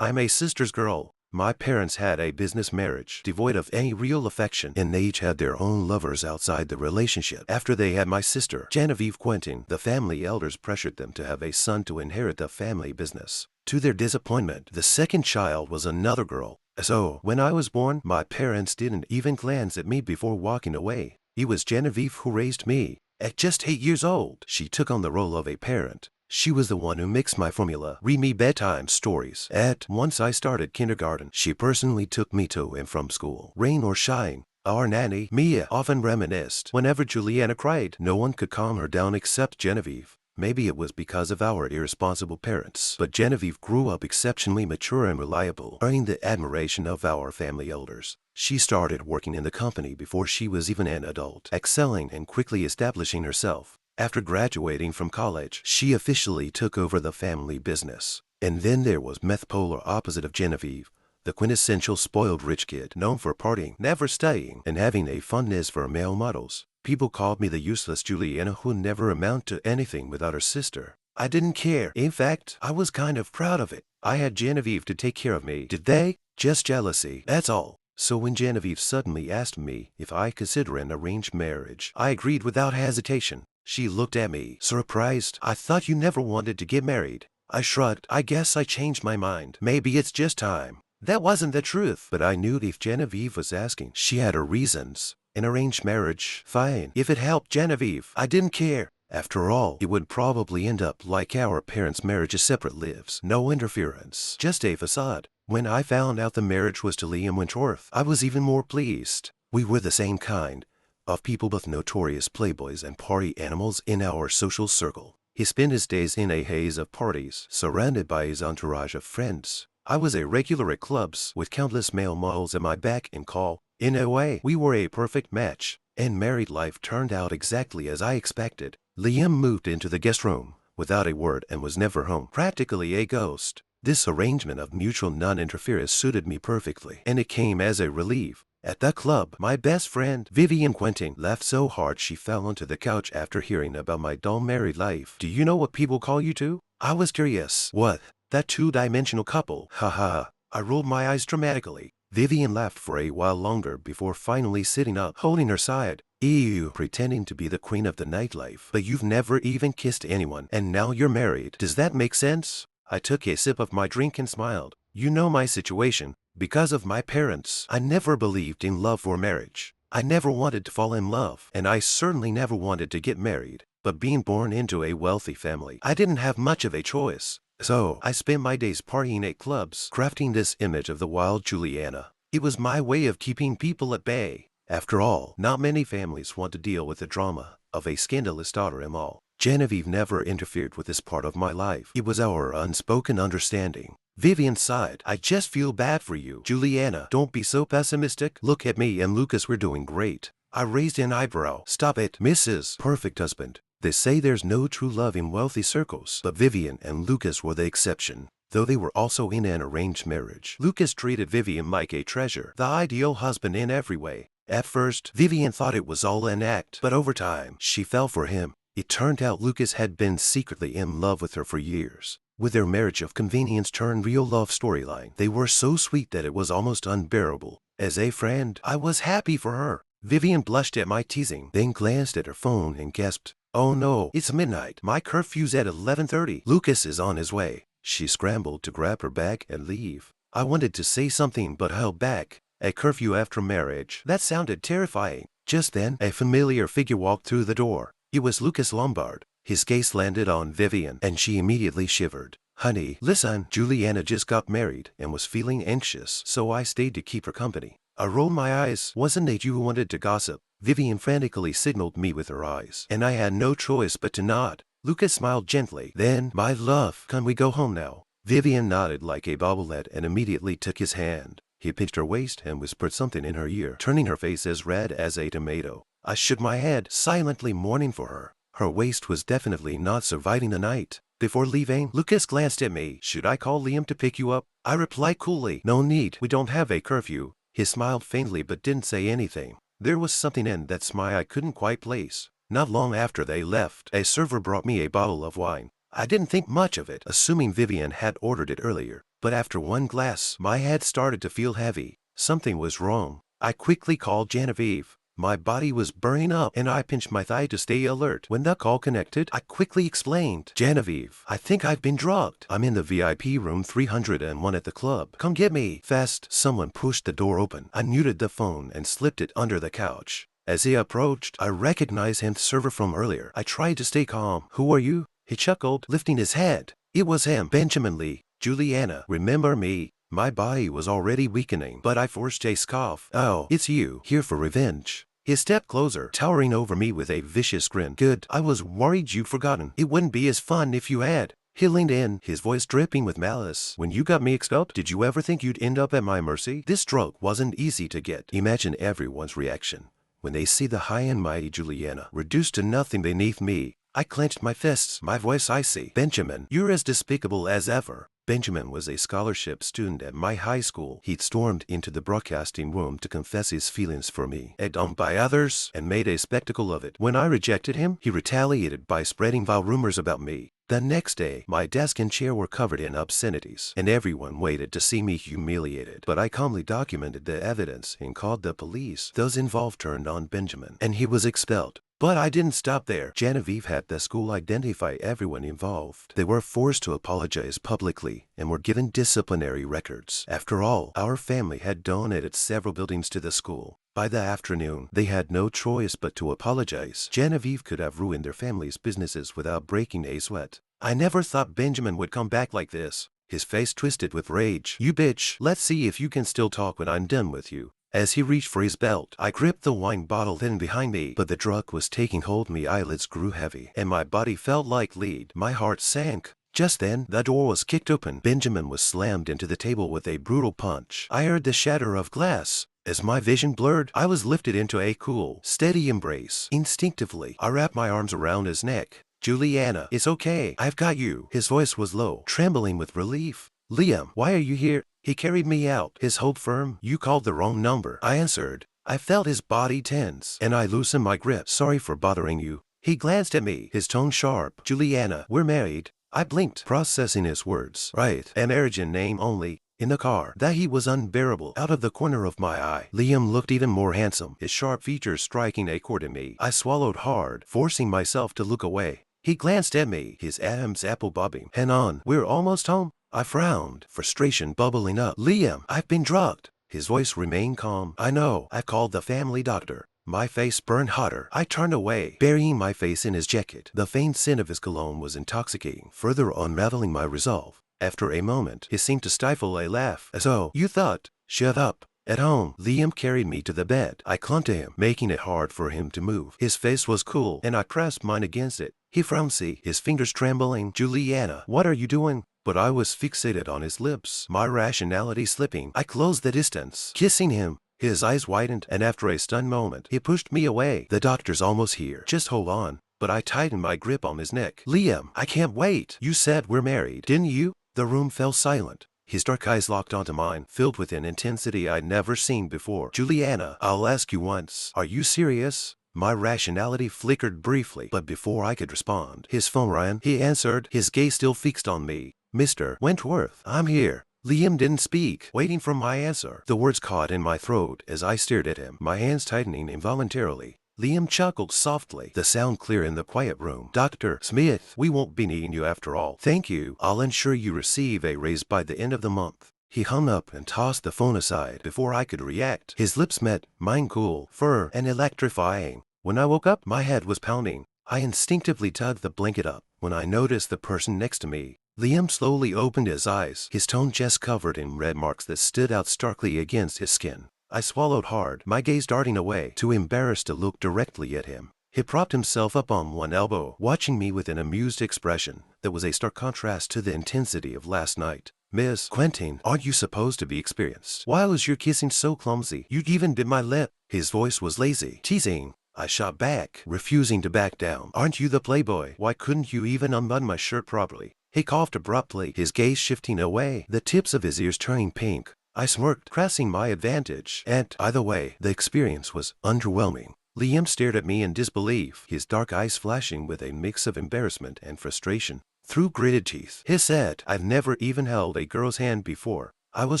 I'm a sister's girl. My parents had a business marriage, devoid of any real affection, and they each had their own lovers outside the relationship. After they had my sister, Genevieve Quentin, the family elders pressured them to have a son to inherit the family business. To their disappointment, the second child was another girl. So, when I was born, my parents didn't even glance at me before walking away. It was Genevieve who raised me. At just 8 years old, she took on the role of a parent. She was the one who mixed my formula, read me bedtime stories. Once I started kindergarten, she personally took me to and from school. Rain or shine, our nanny, Mia, often reminisced. Whenever Juliana cried, no one could calm her down except Genevieve. Maybe it was because of our irresponsible parents, but Genevieve grew up exceptionally mature and reliable, earning the admiration of our family elders. She started working in the company before she was even an adult, excelling and quickly establishing herself. After graduating from college, she officially took over the family business. And then there was Meth, polar opposite of Genevieve, the quintessential spoiled rich kid, known for partying, never studying, and having a fondness for male models. People called me the useless Juliana who never amounted to anything without her sister. I didn't care. In fact, I was kind of proud of it. I had Genevieve to take care of me. Did they? Just jealousy, that's all. So when Genevieve suddenly asked me if I consider an arranged marriage, I agreed without hesitation. She looked at me, surprised. I thought you never wanted to get married. I shrugged. I guess I changed my mind. Maybe it's just time. That wasn't the truth, but I knew if Genevieve was asking, she had her reasons. An arranged marriage, fine. If it helped Genevieve, I didn't care. After all, it would probably end up like our parents' marriage's separate lives. No interference, just a facade. When I found out the marriage was to Liam Wentworth, I was even more pleased. We were the same kind of people, both notorious playboys and party animals in our social circle. He spent his days in a haze of parties, surrounded by his entourage of friends. I was a regular at clubs, with countless male models at my beck and call. In a way, we were a perfect match, and married life turned out exactly as I expected. Liam moved into the guest room without a word and was never home, practically a ghost. This arrangement of mutual non-interference suited me perfectly, and it came as a relief. At the club, my best friend, Vivian Quentin, laughed so hard she fell onto the couch after hearing about my dull married life. Do you know what people call you to? I was curious. What? That two-dimensional couple? Ha ha. I rolled my eyes dramatically. Vivian laughed for a while longer before finally sitting up, holding her side. Ew, pretending to be the queen of the nightlife. But you've never even kissed anyone, and now you're married. Does that make sense? I took a sip of my drink and smiled. You know my situation. Because of my parents, I never believed in love or marriage. I never wanted to fall in love, and I certainly never wanted to get married. But being born into a wealthy family, I didn't have much of a choice. So I spent my days partying at clubs, crafting this image of the wild Juliana. It was my way of keeping people at bay. After all, not many families want to deal with the drama of a scandalous daughter-in-law. Genevieve never interfered with this part of my life. It was our unspoken understanding. Vivian sighed. I just feel bad for you. Juliana, don't be so pessimistic. Look at me and Lucas, we're doing great. I raised an eyebrow. Stop it, Mrs. Perfect Husband. They say there's no true love in wealthy circles, but Vivian and Lucas were the exception, though they were also in an arranged marriage. Lucas treated Vivian like a treasure, the ideal husband in every way. At first, Vivian thought it was all an act, but over time, she fell for him. It turned out Lucas had been secretly in love with her for years. With their marriage of convenience turned real love storyline, they were so sweet that it was almost unbearable. As a friend, I was happy for her. Vivian blushed at my teasing, then glanced at her phone and gasped, "Oh no, it's midnight. My curfew's at 11:30. Lucas is on his way." She scrambled to grab her bag and leave. I wanted to say something but held back. A curfew after marriage? That sounded terrifying. Just then, a familiar figure walked through the door. It was Lucas Lombard. His gaze landed on Vivian, and she immediately shivered. "Honey, listen, Juliana just got married and was feeling anxious, so I stayed to keep her company." I rolled my eyes. "Wasn't it you who wanted to gossip?" Vivian frantically signaled me with her eyes, and I had no choice but to nod. Lucas smiled gently. "Then, my love, can we go home now?" Vivian nodded like a bobblehead and immediately took his hand. He pinched her waist and whispered something in her ear, turning her face as red as a tomato. I shook my head, silently mourning for her. Her waist was definitely not surviving the night. Before leaving, Lucas glanced at me. "Should I call Liam to pick you up?" I replied coolly, "No need. We don't have a curfew." He smiled faintly but didn't say anything. There was something in that smile I couldn't quite place. Not long after they left, a server brought me a bottle of wine. I didn't think much of it, assuming Vivian had ordered it earlier. but after one glass, my head started to feel heavy. Something was wrong. I quickly called Genevieve. My body was burning up, and I pinched my thigh to stay alert. When the call connected, I quickly explained, "Genevieve, I think I've been drugged. I'm in the VIP room 301 at the club. Come get me." Fast, someone pushed the door open. I muted the phone and slipped it under the couch. As he approached, I recognized him, the server from earlier. I tried to stay calm. "Who are you?" He chuckled, lifting his head. It was him, Benjamin Lee. "Juliana, remember me?" My body was already weakening, but I forced a scoff. "Oh, it's you, here for revenge." He stepped closer, towering over me with a vicious grin. "Good, I was worried you'd forgotten. It wouldn't be as fun if you had." He leaned in, his voice dripping with malice. "When you got mixed up, did you ever think you'd end up at my mercy? This drug wasn't easy to get." Imagine everyone's reaction when they see the high and mighty Juliana reduced to nothing beneath me. I clenched my fists, my voice icy. "Benjamin, you're as despicable as ever." Benjamin was a scholarship student at my high school. He'd stormed into the broadcasting room to confess his feelings for me, egged on by others, and made a spectacle of it. When I rejected him, he retaliated by spreading vile rumors about me. The next day, my desk and chair were covered in obscenities, and everyone waited to see me humiliated. But I calmly documented the evidence and called the police. Those involved turned on Benjamin, and he was expelled. But I didn't stop there. Genevieve had the school identify everyone involved. They were forced to apologize publicly and were given disciplinary records. After all, our family had donated several buildings to the school. By the afternoon, they had no choice but to apologize. Genevieve could have ruined their family's businesses without breaking a sweat. I never thought Benjamin would come back like this. His face twisted with rage. "You bitch, let's see if you can still talk when I'm done with you." As he reached for his belt, I gripped the wine bottle hidden behind me, but the drug was taking hold. My eyelids grew heavy, and my body felt like lead. My heart sank. Just then, the door was kicked open. Benjamin was slammed into the table with a brutal punch. I heard the shatter of glass. As my vision blurred, I was lifted into a cool, steady embrace. Instinctively, I wrapped my arms around his neck. "Juliana, it's okay. I've got you." His voice was low, trembling with relief. "Liam, why are you here?" He carried me out, his hold firm. "You called the wrong number," I answered. I felt his body tense, and I loosened my grip. "Sorry for bothering you." He glanced at me, his tone sharp. "Juliana, we're married." I blinked, processing his words. Right, an marriage in name only. In the car, that heat was unbearable. Out of the corner of my eye, Liam looked even more handsome, his sharp features striking a chord in me. I swallowed hard, forcing myself to look away. He glanced at me, his Adam's apple bobbing. "Hang on, we're almost home." I frowned, frustration bubbling up. "Liam, I've been drugged." His voice remained calm. "I know. I called the family doctor." My face burned hotter. I turned away, burying my face in his jacket. The faint scent of his cologne was intoxicating, further unraveling my resolve. After a moment, he seemed to stifle a laugh, as though, "You thought." "Shut up." At home, Liam carried me to the bed. I clung to him, making it hard for him to move. His face was cool, and I pressed mine against it. He frowned, his fingers trembling. "Juliana, what are you doing?" But I was fixated on his lips, my rationality slipping. I closed the distance, kissing him. His eyes widened, and after a stunned moment, he pushed me away. "The doctor's almost here. Just hold on." But I tightened my grip on his neck. "Liam, I can't wait. You said we're married, didn't you?" The room fell silent. His dark eyes locked onto mine, filled with an intensity I'd never seen before. "Juliana, I'll ask you once. Are you serious?" My rationality flickered briefly, but before I could respond, his phone rang. He answered, his gaze still fixed on me. "Mr. Wentworth, I'm here." Liam didn't speak, waiting for my answer. The words caught in my throat as I stared at him, my hands tightening involuntarily. Liam chuckled softly, the sound clear in the quiet room. "Dr. Smith, we won't be needing you after all. Thank you. I'll ensure you receive a raise by the end of the month." He hung up and tossed the phone aside before I could react. His lips met, mine cool, firm, and electrifying. When I woke up, my head was pounding. I instinctively tugged the blanket up when I noticed the person next to me. Liam slowly opened his eyes, his tone just covered in red marks that stood out starkly against his skin. I swallowed hard, my gaze darting away, too embarrassed to look directly at him. He propped himself up on one elbow, watching me with an amused expression that was a stark contrast to the intensity of last night. "Miss Quentin, aren't you supposed to be experienced? Why was your kissing so clumsy? You even bit my lip." His voice was lazy, teasing. I shot back, refusing to back down. "Aren't you the playboy? Why couldn't you even unbutton my shirt properly?" He coughed abruptly, his gaze shifting away, the tips of his ears turning pink. I smirked, pressing my advantage, and, either way, the experience was underwhelming. Liam stared at me in disbelief, his dark eyes flashing with a mix of embarrassment and frustration. through gritted teeth. He said, "I've never even held a girl's hand before." I was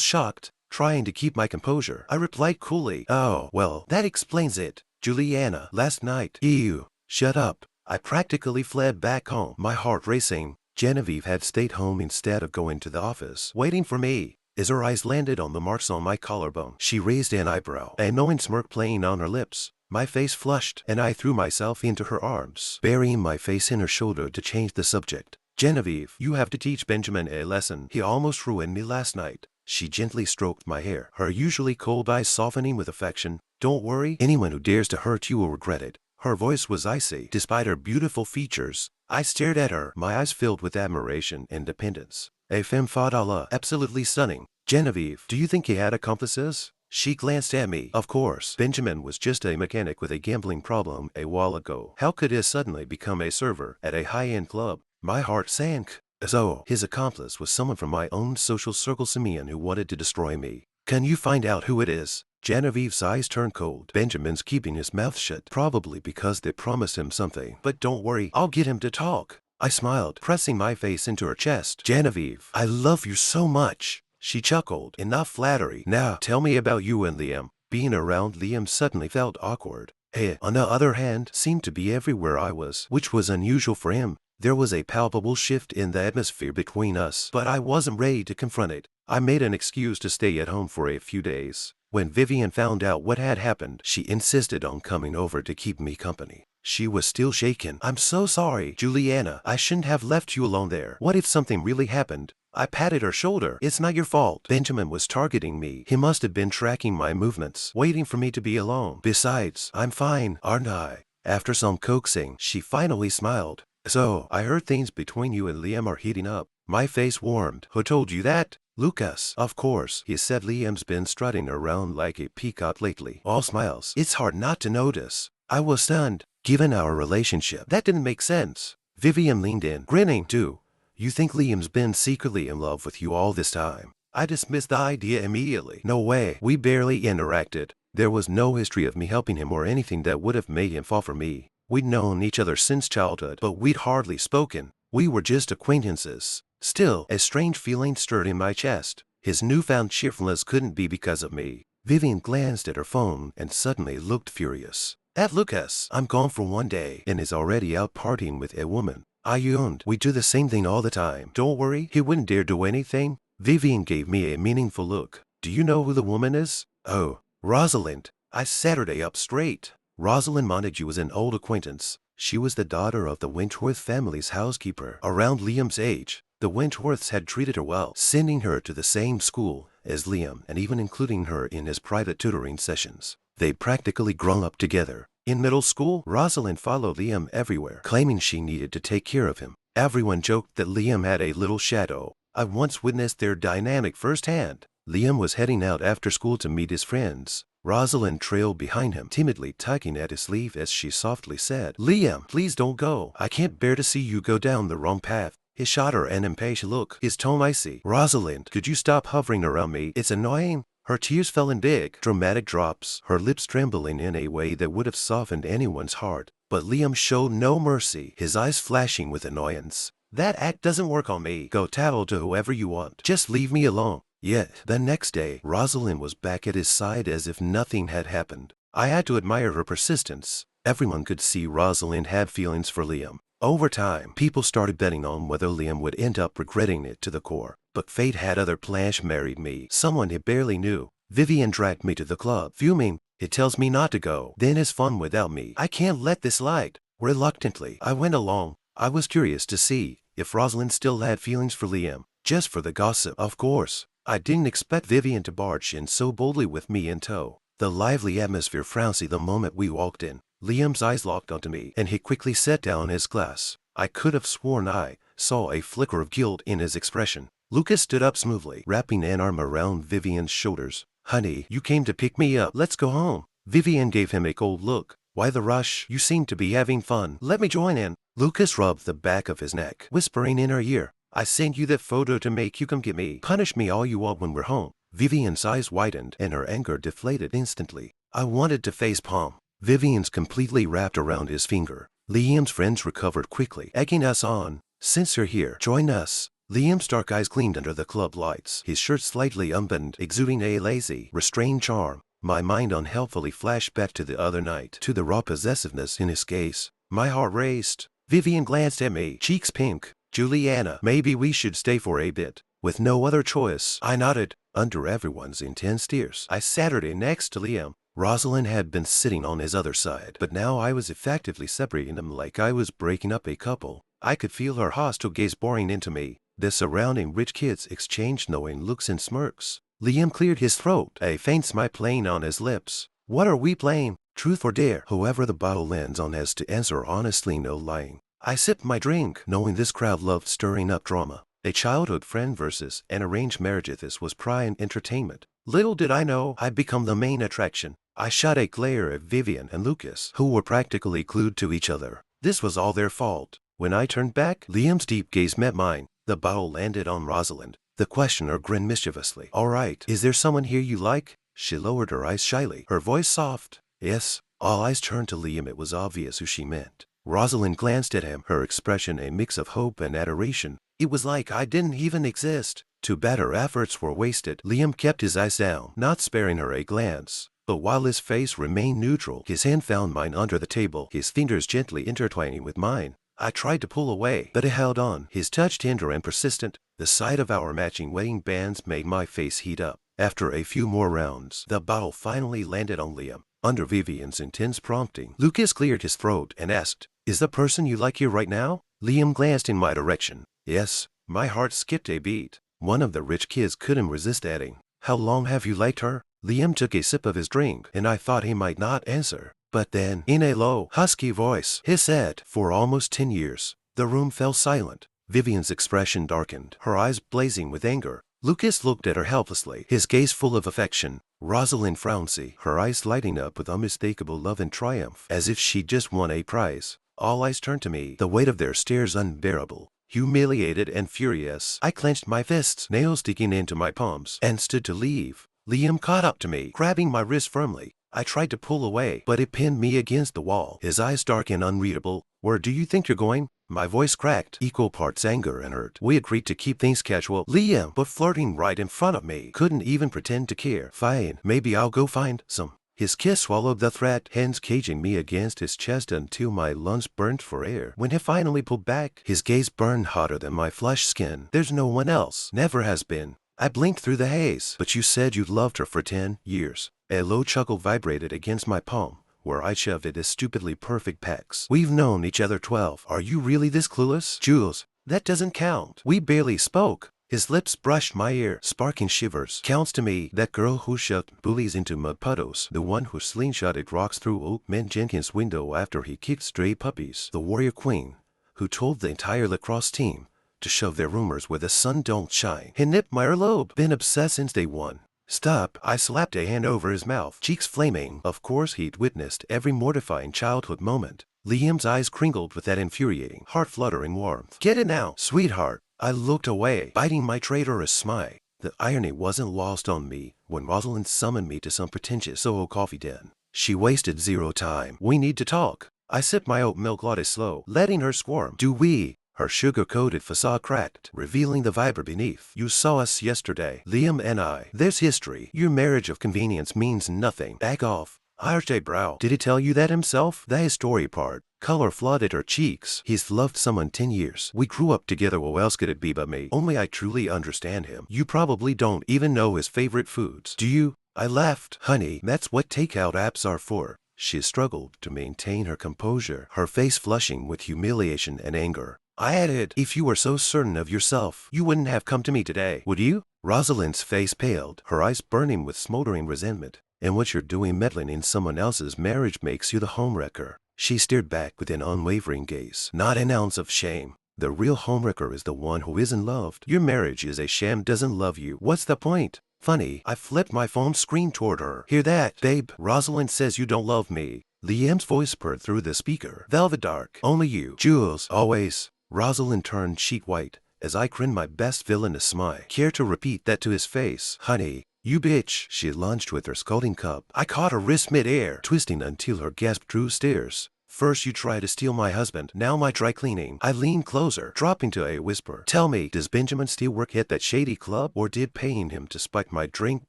shocked, trying to keep my composure. I replied coolly, "Oh, well, that explains it. Juliana, last night." Ew. Shut up. I practically fled back home, my heart racing. Genevieve had stayed home instead of going to the office, waiting for me. As her eyes landed on the marks on my collarbone, she raised an eyebrow, a knowing smirk playing on her lips. My face flushed, and I threw myself into her arms, burying my face in her shoulder to change the subject. "Genevieve, you have to teach Benjamin a lesson. He almost ruined me last night." She gently stroked my hair, her usually cold eyes softening with affection. "Don't worry, anyone who dares to hurt you will regret it." Her voice was icy, despite her beautiful features. I stared at her, my eyes filled with admiration and dependence. A femme fatale, absolutely stunning. "Genevieve, do you think he had accomplices?" She glanced at me. Of course, Benjamin was just a mechanic with a gambling problem a while ago. How could he suddenly become a server at a high-end club? My heart sank. So, his accomplice was someone from my own social circle, Simeon, who wanted to destroy me. "Can you find out who it is?" Genevieve's eyes turned cold. "Benjamin's keeping his mouth shut, probably because they promised him something. But don't worry, I'll get him to talk." I smiled, pressing my face into her chest. "Genevieve, I love you so much." She chuckled. "Enough flattery. Now, tell me about you and Liam." Being around Liam suddenly felt awkward. He, on the other hand, seemed to be everywhere I was, which was unusual for him. There was a palpable shift in the atmosphere between us, but I wasn't ready to confront it. I made an excuse to stay at home for a few days. When Vivian found out what had happened, she insisted on coming over to keep me company. She was still shaken. "I'm so sorry, Juliana. I shouldn't have left you alone there. What if something really happened?" I patted her shoulder. "It's not your fault. Benjamin was targeting me. He must have been tracking my movements, waiting for me to be alone. Besides, I'm fine, aren't I?" After some coaxing, she finally smiled. "So, I heard things between you and Liam are heating up." My face warmed. "Who told you that?" "Lucas, of course. He said Liam's been strutting around like a peacock lately." All smiles. It's hard not to notice. I was stunned. Given our relationship, that didn't make sense. Vivian leaned in, grinning too. "You think Liam's been secretly in love with you all this time?" I dismissed the idea immediately. No way. We barely interacted. There was no history of me helping him or anything that would have made him fall for me. We'd known each other since childhood, but we'd hardly spoken. We were just acquaintances. Still, a strange feeling stirred in my chest. His newfound cheerfulness couldn't be because of me. Vivian glanced at her phone and suddenly looked furious. "At Lucas, I'm gone for one day and is already out partying with a woman." I yawned. "We do the same thing all the time. Don't worry, he wouldn't dare do anything." Vivian gave me a meaningful look. "Do you know who the woman is?" "Oh, Rosalind." I sat her up straight. Rosalind Montague was an old acquaintance. She was the daughter of the Wentworth family's housekeeper, around Liam's age. The Wentworths had treated her well, sending her to the same school as Liam and even including her in his private tutoring sessions. They'd practically grown up together. In middle school, Rosalind followed Liam everywhere, claiming she needed to take care of him. Everyone joked that Liam had a little shadow. I once witnessed their dynamic firsthand. Liam was heading out after school to meet his friends. Rosalind trailed behind him, timidly tugging at his sleeve as she softly said, "Liam, please don't go. I can't bear to see you go down the wrong path." He shot her an impatient look, his tone icy. "Rosalind, could you stop hovering around me? It's annoying." Her tears fell in big, dramatic drops, her lips trembling in a way that would have softened anyone's heart. But Liam showed no mercy, his eyes flashing with annoyance. "That act doesn't work on me. Go tattle to whoever you want. Just leave me alone." Yet, the next day, Rosalind was back at his side as if nothing had happened. I had to admire her persistence. Everyone could see Rosalind had feelings for Liam. Over time, people started betting on whether Liam would end up regretting it to the core. But fate had other plans. Married me, someone he barely knew. Vivian dragged me to the club, fuming. "He tells me not to go, then has fun without me. I can't let this slide." Reluctantly, I went along. I was curious to see if Rosalind still had feelings for Liam, just for the gossip, of course. I didn't expect Vivian to barge in so boldly with me in tow. The lively atmosphere frowsy the moment we walked in. Liam's eyes locked onto me, and he quickly set down his glass. I could have sworn I saw a flicker of guilt in his expression. Lucas stood up smoothly, wrapping an arm around Vivian's shoulders. "Honey, you came to pick me up. Let's go home." Vivian gave him a cold look. "Why the rush? You seem to be having fun. Let me join in." Lucas rubbed the back of his neck, whispering in her ear, "I sent you that photo to make you come get me. Punish me all you want when we're home." Vivian's eyes widened, and her anger deflated instantly. I wanted to facepalm. Vivian's completely wrapped around his finger. Liam's friends recovered quickly, egging us on. Since you're here, join us. Liam's dark eyes gleamed under the club lights, his shirt slightly unbuttoned, exuding a lazy, restrained charm. My mind unhelpfully flashed back to the other night, to the raw possessiveness in his gaze. My heart raced. Vivian glanced at me, cheeks pink. Juliana, maybe we should stay for a bit. With no other choice, I nodded. Under everyone's intense stares, I sat her next to Liam. Rosalind had been sitting on his other side, but now I was effectively separating them like I was breaking up a couple. I could feel her hostile gaze boring into me. The surrounding rich kids exchanged knowing looks and smirks. Liam cleared his throat, a faint smile playing on his lips. What are we playing? Truth or dare? Whoever the bottle lands on has to answer honestly, no lying. I sipped my drink, knowing this crowd loved stirring up drama. A childhood friend versus an arranged marriage. This was prime entertainment. Little did I know I'd become the main attraction. I shot a glare at Vivian and Lucas, who were practically glued to each other. This was all their fault. When I turned back, Liam's deep gaze met mine. The bottle landed on Rosalind. The questioner grinned mischievously. All right, is there someone here you like? She lowered her eyes shyly, her voice soft. Yes. All eyes turned to Liam. It was obvious who she meant. Rosalind glanced at him, her expression a mix of hope and adoration. It was like I didn't even exist. Too bad her efforts were wasted. Liam kept his eyes down, not sparing her a glance. But while his face remained neutral, his hand found mine under the table, his fingers gently intertwining with mine. I tried to pull away, but it held on, his touch tender and persistent. The sight of our matching wedding bands made my face heat up. After a few more rounds, the bottle finally landed on Liam. Under Vivian's intense prompting, Lucas cleared his throat and asked, Is the person you like here right now? Liam glanced in my direction. Yes. My heart skipped a beat. One of the rich kids couldn't resist adding, How long have you liked her? Liam took a sip of his drink, and I thought he might not answer. But then, in a low, husky voice, he said, For almost 10 years. The room fell silent. Vivian's expression darkened, her eyes blazing with anger. Lucas looked at her helplessly, his gaze full of affection. Rosalind frowned, her eyes lighting up with unmistakable love and triumph, as if she'd just won a prize. All eyes turned to me, the weight of their stares unbearable. Humiliated and furious, I clenched my fists, nails digging into my palms, and stood to leave. Liam caught up to me, grabbing my wrist firmly. I tried to pull away, but it pinned me against the wall, his eyes dark and unreadable. Where do you think you're going? My voice cracked, equal parts anger and hurt. We agreed to keep things casual. Liam, but flirting right in front of me, couldn't even pretend to care. Fine, maybe I'll go find some. His kiss swallowed the threat, hands caging me against his chest until my lungs burned for air. When he finally pulled back, his gaze burned hotter than my flushed skin. There's no one else. Never has been. I blinked through the haze. But you said you loved her for 10 years. A low chuckle vibrated against my palm, where I shoved it as stupidly perfect pecks. We've known each other 12. Are you really this clueless? Jules, that doesn't count. We barely spoke. His lips brushed my ear, sparking shivers. Counts to me, that girl who shoved bullies into mud puddles, the one who slingshotted rocks through Oakman Jenkins' window after he kicked stray puppies, the warrior queen, who told the entire lacrosse team to shove their rumors where the sun don't shine. He nipped my earlobe. Been obsessed since day one. Stop. I slapped a hand over his mouth, cheeks flaming. Of course he'd witnessed every mortifying childhood moment. Liam's eyes crinkled with that infuriating, heart-fluttering warmth. Get it now, sweetheart. I looked away, biting my traitorous smile. The irony wasn't lost on me when Rosalind summoned me to some pretentious Soho coffee den. She wasted zero time. We need to talk. I sipped my oat milk latte slow, letting her squirm. Do we? Her sugar-coated facade cracked, revealing the viper beneath. You saw us yesterday, Liam and I. There's history. Your marriage of convenience means nothing. Back off. I arched a brow. Did he tell you that himself? The history part. Color flooded her cheeks. He's loved someone 10 years. We grew up together. Who else could it be but me? Only I truly understand him. You probably don't even know his favorite foods. Do you? I laughed. Honey, that's what takeout apps are for. She struggled to maintain her composure, her face flushing with humiliation and anger. I added, if you were so certain of yourself, you wouldn't have come to me today, would you? Rosalind's face paled, her eyes burning with smoldering resentment. And what you're doing meddling in someone else's marriage makes you the homewrecker. She stared back with an unwavering gaze, not an ounce of shame. The real homewrecker is the one who isn't loved. Your marriage is a sham, doesn't love you. What's the point? Funny, I flipped my phone screen toward her. Hear that, babe? Rosalind says you don't love me. Liam's voice purred through the speaker. Velvet dark. Only you. Jules. Always. Rosalind turned sheet white as I grinned my best villainous smile. Care to repeat that to his face? Honey. You bitch. She lunged with her scalding cup. I caught her wrist mid-air, twisting until her gasp drew stares. First you try to steal my husband, now my dry cleaning. I leaned closer, dropping to a whisper. Tell me, does Benjamin still work at that shady club, or did paying him to spike my drink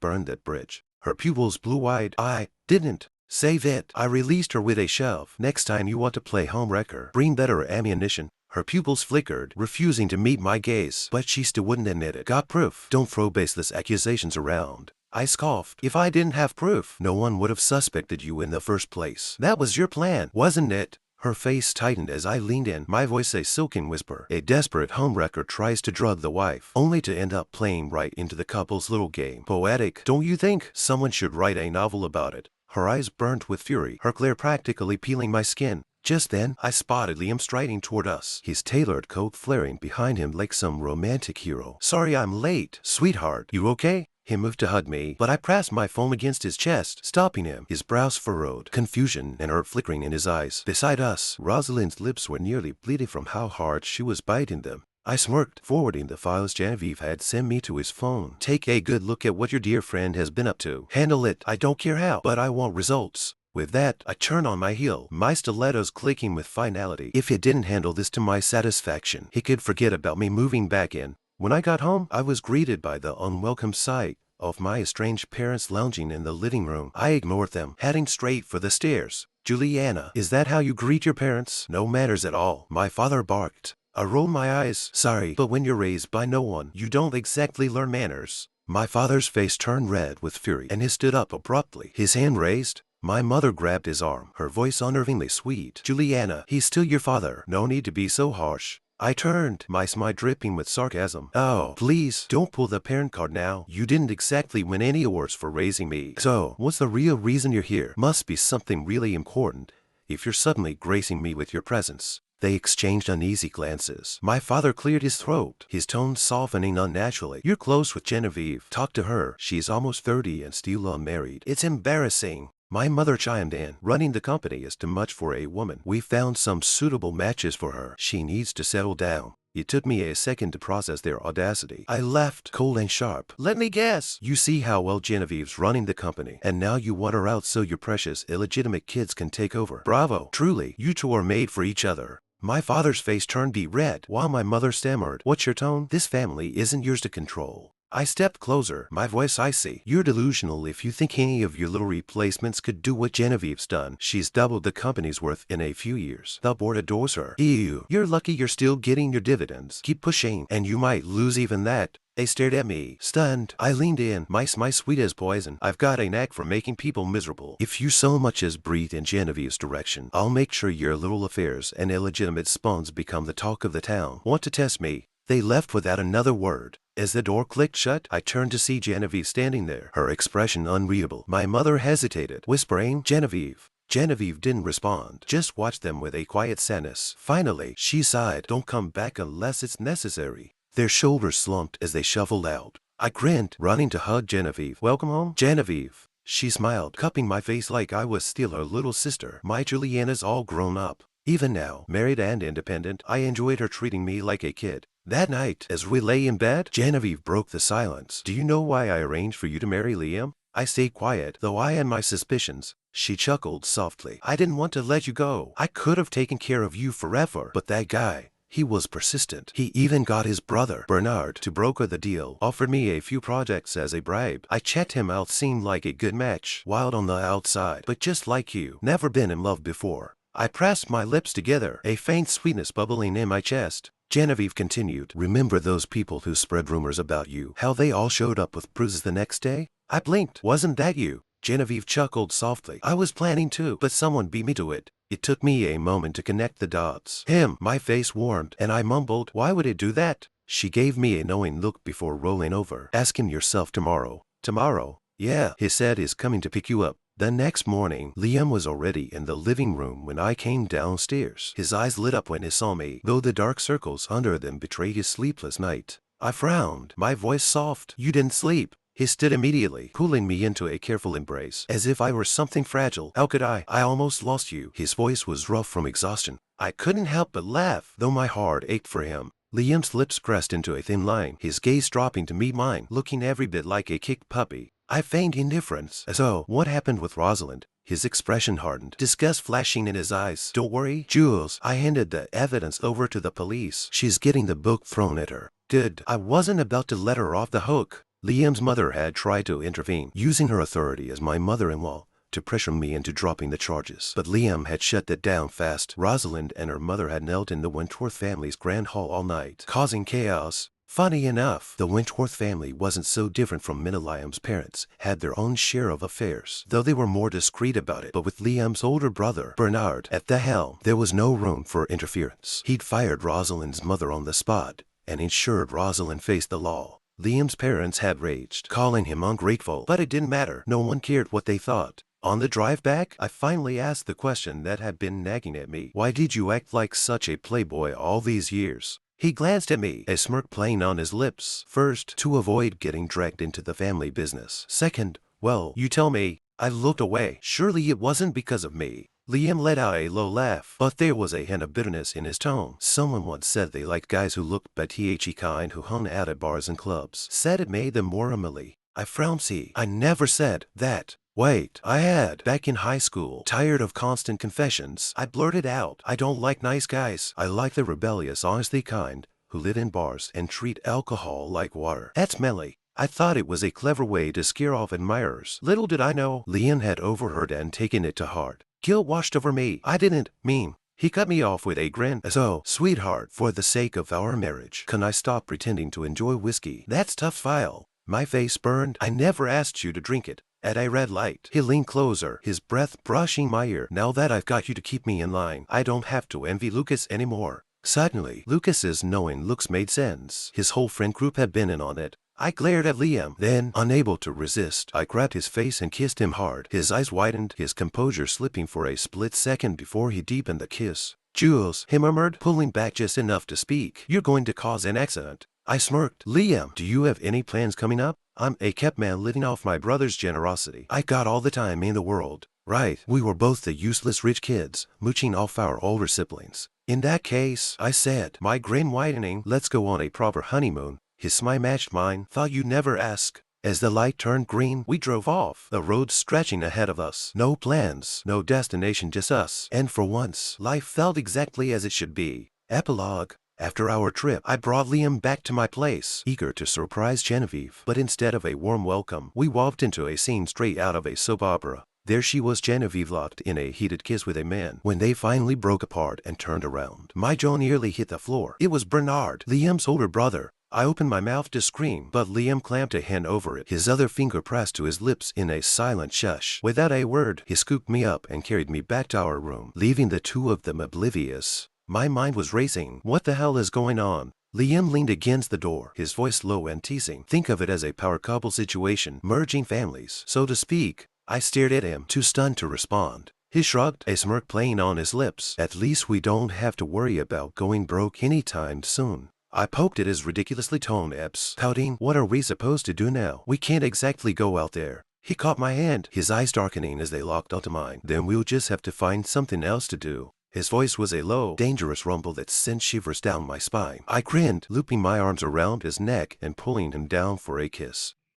burn that bridge? Her pupils blew wide. I didn't. Save it. I released her with a shove. Next time you want to play homewrecker, bring better ammunition. Her pupils flickered, refusing to meet my gaze, but she still wouldn't admit it. Got proof? Don't throw baseless accusations around. I scoffed. If I didn't have proof, no one would have suspected you in the first place. That was your plan, wasn't it? Her face tightened as I leaned in, my voice a silken whisper. A desperate homewrecker tries to drug the wife, only to end up playing right into the couple's little game. Poetic, don't you think? Someone should write a novel about it. Her eyes burnt with fury, her glare practically peeling my skin. Just then, I spotted Liam striding toward us, his tailored coat flaring behind him like some romantic hero. Sorry I'm late. Sweetheart, you okay? He moved to hug me, but I pressed my foam against his chest, stopping him, his brows furrowed, confusion and hurt flickering in his eyes. Beside us, Rosalind's lips were nearly bleeding from how hard she was biting them. I smirked, forwarding the files Genevieve had sent me to his phone. Take a good look at what your dear friend has been up to. Handle it. I don't care how, but I want results. With that, I turned on my heel, my stilettos clicking with finality. If he didn't handle this to my satisfaction, he could forget about me moving back in. When I got home, I was greeted by the unwelcome sight of my estranged parents lounging in the living room. I ignored them, heading straight for the stairs. Juliana, is that how you greet your parents? No manners at all, my father barked. I rolled my eyes. Sorry, but when you're raised by no one, you don't exactly learn manners. My father's face turned red with fury, and he stood up abruptly, his hand raised. My mother grabbed his arm, her voice unnervingly sweet. Juliana, he's still your father. No need to be so harsh. I turned, my smile dripping with sarcasm. Oh, please, don't pull the parent card now. You didn't exactly win any awards for raising me. So, what's the real reason you're here? Must be something really important, if you're suddenly gracing me with your presence. They exchanged uneasy glances. My father cleared his throat, his tone softening unnaturally. You're close with Genevieve. Talk to her. She's almost 30 and still unmarried. It's embarrassing. My mother chimed in. Running the company is too much for a woman. We found some suitable matches for her. She needs to settle down. It took me a second to process their audacity. I left, cold and sharp. Let me guess. You see how well Genevieve's running the company, and now you want her out so your precious, illegitimate kids can take over. Bravo. Truly, you two are made for each other. My father's face turned deep red, while my mother stammered. What's your tone? This family isn't yours to control. I stepped closer, my voice icy. You're delusional if you think any of your little replacements could do what Genevieve's done. She's doubled the company's worth in a few years. The board adores her. Ew, you're lucky you're still getting your dividends. Keep pushing, and you might lose even that. They stared at me, stunned. I leaned in, my sweet as poison. I've got a knack for making people miserable. If you so much as breathe in Genevieve's direction, I'll make sure your little affairs and illegitimate spawns become the talk of the town. Want to test me? They left without another word. As the door clicked shut, I turned to see Genevieve standing there, her expression unreadable. My mother hesitated, whispering, Genevieve. Genevieve didn't respond, just watched them with a quiet sadness. Finally, she sighed, don't come back unless it's necessary. Their shoulders slumped as they shuffled out. I grinned, running to hug Genevieve. Welcome home, Genevieve. She smiled, cupping my face like I was still her little sister. My Juliana's all grown up. Even now, married and independent, I enjoyed her treating me like a kid. That night, as we lay in bed, Genevieve broke the silence. Do you know why I arranged for you to marry Liam? I stayed quiet, though I had my suspicions. She chuckled softly. I didn't want to let you go. I could have taken care of you forever. But that guy, he was persistent. He even got his brother, Bernard, to broker the deal, offered me a few projects as a bribe. I checked him out, seemed like a good match, wild on the outside, but just like you, never been in love before. I pressed my lips together, a faint sweetness bubbling in my chest. Genevieve continued, remember those people who spread rumors about you, how they all showed up with bruises the next day? I blinked. Wasn't that you? Genevieve chuckled softly. I was planning to, but someone beat me to it. It took me a moment to connect the dots. Him. My face warmed, and I mumbled, why would it do that? She gave me a knowing look before rolling over. Ask him yourself tomorrow. Tomorrow? Yeah, he said he's coming to pick you up. The next morning, Liam was already in the living room when I came downstairs. His eyes lit up when he saw me, though the dark circles under them betrayed his sleepless night. I frowned, my voice soft. You didn't sleep. He stood immediately, pulling me into a careful embrace, as if I were something fragile. How could I? I almost lost you. His voice was rough from exhaustion. I couldn't help but laugh, though my heart ached for him. Liam's lips pressed into a thin line, his gaze dropping to meet mine, looking every bit like a kicked puppy. I feigned indifference. So, what happened with Rosalind? His expression hardened, disgust flashing in his eyes. Don't worry, Jules. I handed the evidence over to the police. She's getting the book thrown at her. Good. I wasn't about to let her off the hook. Liam's mother had tried to intervene, using her authority as my mother-in-law to pressure me into dropping the charges. But Liam had shut that down fast. Rosalind and her mother had knelt in the Wentworth family's grand hall all night, causing chaos. Funny enough, the Wentworth family wasn't so different from Liam's parents, had their own share of affairs, though they were more discreet about it. But with Liam's older brother, Bernard, at the helm, there was no room for interference. He'd fired Rosalind's mother on the spot and ensured Rosalind faced the law. Liam's parents had raged, calling him ungrateful, but it didn't matter. No one cared what they thought. On the drive back, I finally asked the question that had been nagging at me. Why did you act like such a playboy all these years? He glanced at me, a smirk playing on his lips. First, to avoid getting dragged into the family business. Second, well, you tell me. I looked away. Surely it wasn't because of me. Liam let out a low laugh, but there was a hint of bitterness in his tone. Someone once said they liked guys who looked the kind, who hung out at bars and clubs. Said it made them more Emily. I frowned. See, I never said that. Wait, I had. Back in high school, tired of constant confessions, I blurted out, I don't like nice guys. I like the rebellious, honesty kind, who live in bars and treat alcohol like water. That's Melly. I thought it was a clever way to scare off admirers. Little did I know, Liam had overheard and taken it to heart. Guilt washed over me. I didn't mean. He cut me off with a grin. So, sweetheart, for the sake of our marriage, can I stop pretending to enjoy whiskey? That's tough file. My face burned. I never asked you to drink it. At a red light, he leaned closer, his breath brushing my ear. Now that I've got you to keep me in line, I don't have to envy Lucas anymore. Suddenly, Lucas's knowing looks made sense. His whole friend group had been in on it. I glared at Liam. Then, unable to resist, I grabbed his face and kissed him hard. His eyes widened, his composure slipping for a split second before he deepened the kiss. Jules, he murmured, pulling back just enough to speak. You're going to cause an accident. I smirked. Liam, do you have any plans coming up? I'm a kept man living off my brother's generosity. I got all the time in the world. Right, we were both the useless rich kids, mooching off our older siblings. In that case, I said, my grin widening, let's go on a proper honeymoon. His smile matched mine. Thought you'd never ask. As the light turned green, we drove off, the road stretching ahead of us. No plans, no destination, just us. And for once, life felt exactly as it should be. Epilogue. After our trip, I brought Liam back to my place, eager to surprise Genevieve. But instead of a warm welcome, we walked into a scene straight out of a soap opera. There she was, Genevieve locked in a heated kiss with a man. When they finally broke apart and turned around, my jaw nearly hit the floor. It was Bernard, Liam's older brother. I opened my mouth to scream, but Liam clamped a hand over it, his other finger pressed to his lips in a silent shush. Without a word, he scooped me up and carried me back to our room, leaving the two of them oblivious. My mind was racing. What the hell is going on? Liam leaned against the door, his voice low and teasing. Think of it as a power couple situation, merging families, so to speak. I stared at him, too stunned to respond. He shrugged, a smirk playing on his lips. At least we don't have to worry about going broke anytime soon. I poked at his ridiculously toned abs, pouting, what are we supposed to do now? We can't exactly go out there. He caught my hand, his eyes darkening as they locked onto mine. Then we'll just have to find something else to do. His voice was a low, dangerous rumble that sent shivers down my spine. I grinned, looping my arms around his neck and pulling him down for a kiss.